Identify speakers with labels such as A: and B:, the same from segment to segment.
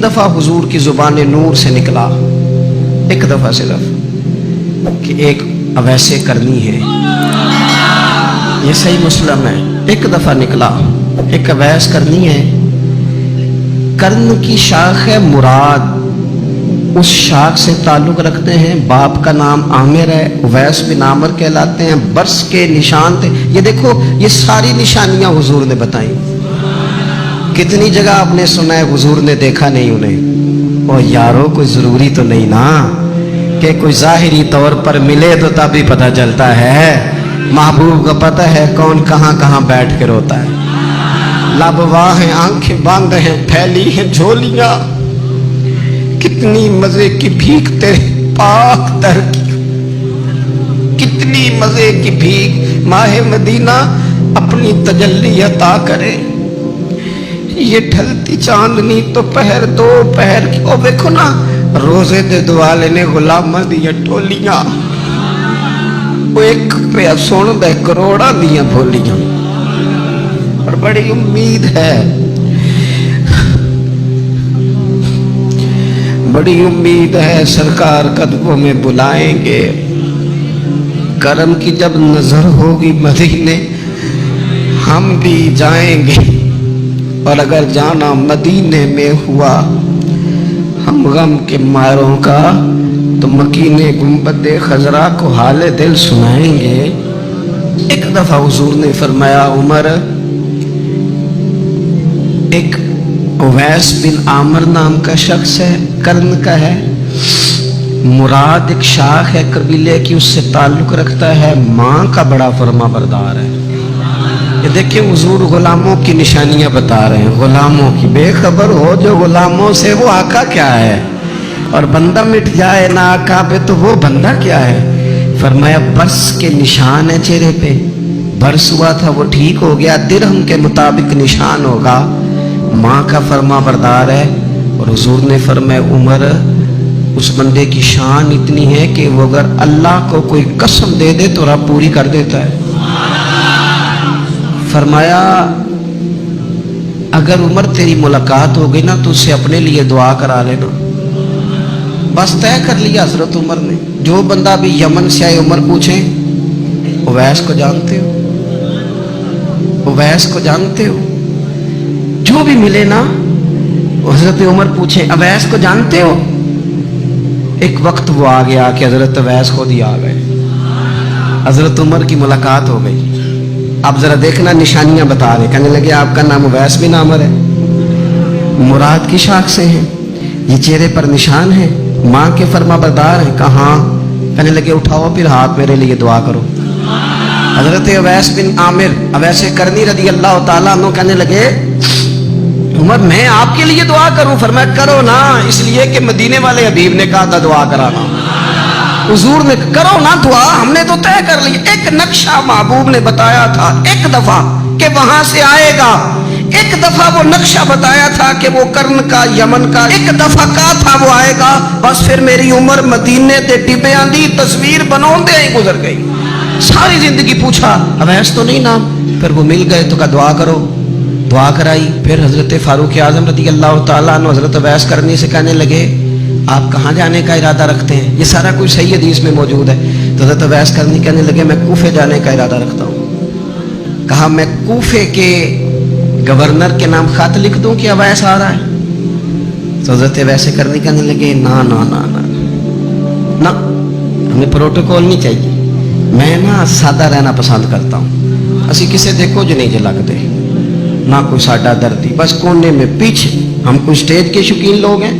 A: दफा हुजूर की जुबान नूर से निकला, एक दफा सिर्फ, कि एक अवैसे करनी है, ये सही मुस्लिम है, एक दफा निकला, एक अवैस करनी है। कर्ण की शाख है मुराद, उस शाख से ताल्लुक रखते हैं। बाप का नाम आमिर है, उवैस बिन आमिर कहलाते हैं। बरस के निशान थे। ये देखो, ये सारी निशानियां हुजूर ने बताई। कितनी जगह आपने सुना है हुजूर ने देखा नहीं उन्हें। और यारो कोई जरूरी तो नहीं ना कि कोई जाहिरी तौर पर मिले तो तभी पता चलता है। महबूब को पता है कौन कहाँ कहाँ बैठ के रोता है। लाबवाह हैं, आंखें बांध हैं, फैली हैं झोलियां। कितनी मजे की भीख तेरे पाक दर की, कितनी मजे की भीख माहे मदीना अपनी तजल्ली अता करे। ये ढलती चांदनी तो पहर दो पहर की, ओ देखो ना रोजे दे दुआले ने गुलामा दिया टोलियां, वो एक रुपया सुन दे करोड़ा दिया बोलियां। और बड़ी उम्मीद है, बड़ी उम्मीद है सरकार कदमों में बुलाएंगे। करम की जब नजर होगी मदीने हम भी जाएंगे। और अगर जाना मदीने में हुआ हम गम के मारों का, तो मकीने गुंबदे खजरा को हाले दिल सुनाएंगे। एक दफा हुजूर ने फरमाया, उमर, एक उवैस बिन आमिर नाम का शख्स है, कर्ण का है, मुराद एक शाख है कबीले की, उससे ताल्लुक रखता है, माँ का बड़ा फरमा बरदार है। ये देखिए हुजूर गुलामों की निशानियां बता रहे हैं, गुलामों की। बेखबर हो जो गुलामों से, वो आका क्या है। और बंदा मिट जाए ना आका पे, तो वो बंदा क्या है। फरमाया बरस के निशान है चेहरे पे, बरस हुआ था वो ठीक हो गया, दिरहम के मुताबिक निशान होगा, माँ का फरमा बरदार है। और हुजूर ने फरमाया, उमर, उस बंदे की शान इतनी है कि वो अगर अल्लाह को कोई कसम दे दे तो रब पूरी कर देता है। फरमाया अगर उमर तेरी मुलाकात हो गई ना तो उससे अपने लिए दुआ करा लेना। बस तय कर लिया हजरत उमर ने। जो बंदा भी यमन से आए, उमर पूछे, उवैस को जानते हो, उवैस को जानते हो। जो भी मिले ना, हजरत उमर पूछे, अवैस को जानते हो। एक वक्त वो आ गया कि हजरत अवैस खुद ही आ गए, हजरत उमर की मुलाकात हो गई। अब जरा देखना निशानियां बता रहे, कहने लगे आपका नाम उवैस बिन आमिर है, मुराद की शाख से है, ये चेहरे पर निशान है, माँ के फरमा बरदार है। कहाँ? कहने लगे उठाओ फिर हाथ, मेरे लिए दुआ करो। हजरत उवैस बिन आमिर, अवैसे करनी रदी अल्लाह ताला अन्हु कहने लगे, उमर मैं आपके लिए दुआ करूं? फरमाया करो ना, इसलिए कि मदीने वाले हबीब ने कहा था दुआ कराना। हुजूर ने करो ना दुआ, हमने तो तय कर ली। एक नक्शा महबूब ने बताया था एक दफा कि वहां से आएगा, एक दफा वो नक्शा बताया था कि वो कर्ण का, यमन का, एक दफा कहा था वो आएगा। बस फिर मेरी उम्र मदीने ते टिबियां दी तस्वीर बनाते ही गुजर गई। सारी जिंदगी पूछा अवैस तो नहीं नाम, फिर वो मिल गए तो कहा दुआ करो, दुआ कराई। फिर हजरत फारूक आजम रदी अल्लाह ताला अन्हु हजरत अवैस करनी से कहने लगे आप कहाँ जाने का इरादा रखते हैं? ये सारा कुछ सही हदीस में मौजूद है। तो हजरत अवैस करनी कहने लगे मैं कूफे जाने का इरादा रखता हूँ। कहा मैं कूफे के गवर्नर के नाम खत लिख दूं कि अवैस आ रहा है? तो हजरत अवैस करनी कहने लगे ना ना ना ना ना, हमें प्रोटोकॉल नहीं चाहिए, मैं ना सादा रहना पसंद करता हूँ। असी किसी दे कुछ नहीं जे लगते, ना कोई साडा दर्दी, बस कोने में पीछे। हम कोई स्टेज के शौकीन लोग हैं,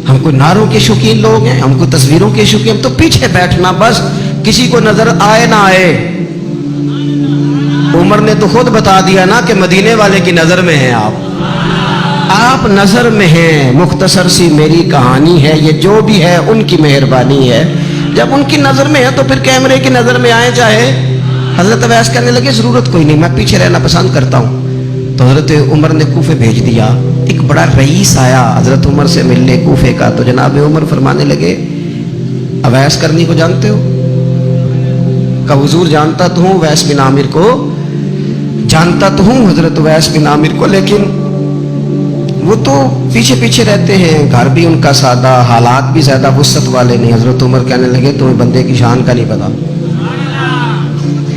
A: हम कोई नारों के शौकीन लोग हैं, हम कोई तस्वीरों के शौकीन, तो पीछे बैठना बस, किसी को नजर आए ना आए। उमर ने तो खुद बता दिया ना कि मदीने वाले की नजर में हैं आप नजर में हैं। मुख्तसर सी मेरी कहानी है, ये जो भी है उनकी मेहरबानी है। जब उनकी नजर में है तो फिर कैमरे की नजर में आए चाहे। हजरत अवैस कहने लगे जरूरत कोई नहीं, मैं पीछे रहना पसंद करता हूँ। तो हजरत उमर ने कूफे भेज दिया। एक बड़ा रईस आया हजरत उमर से मिलने कूफे का। तो जनाब उमर फरमाने लगे अवैस करनी को जानते हो? का हुजूर जानता तो हूँ, उवैस बिन आमिर को जानता तो हूँ, हजरत उवैस बिन आमिर को, लेकिन وہ تو پیچھے پیچھے رہتے ہیں, گھر بھی ان کا سادہ, حالات بھی زیادہ وسعت والے نہیں. حضرت عمر کہنے لگے تمہیں بندے کی شان کا نہیں پتا.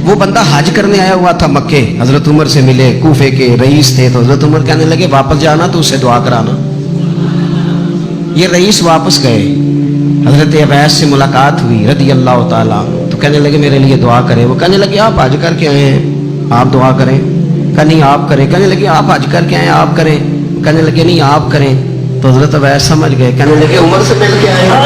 A: وہ بندہ حج کرنے آیا ہوا تھا مکے, حضرت عمر سے ملے, کوفے کے رئیس تھے, تو حضرت عمر کہنے لگے واپس جانا تو اس سے دعا کرانا. یہ رئیس واپس گئے, حضرت اویس سے ملاقات ہوئی رضی اللہ تعالیٰ, تو کہنے لگے میرے لیے دعا کریں. وہ کہنے لگے آپ حج کر کے آئے ہیں, آپ دعا کریں. کہا نہیں آپ کریں. کہنے لگے آپ حج کر کے آئے ہیں, آپ کریں. کہنے لگے نہیں آپ کریں. تو حضرت اویس سمجھ گئے, کہنے لگے عمر سے مل کے آئے ہیں.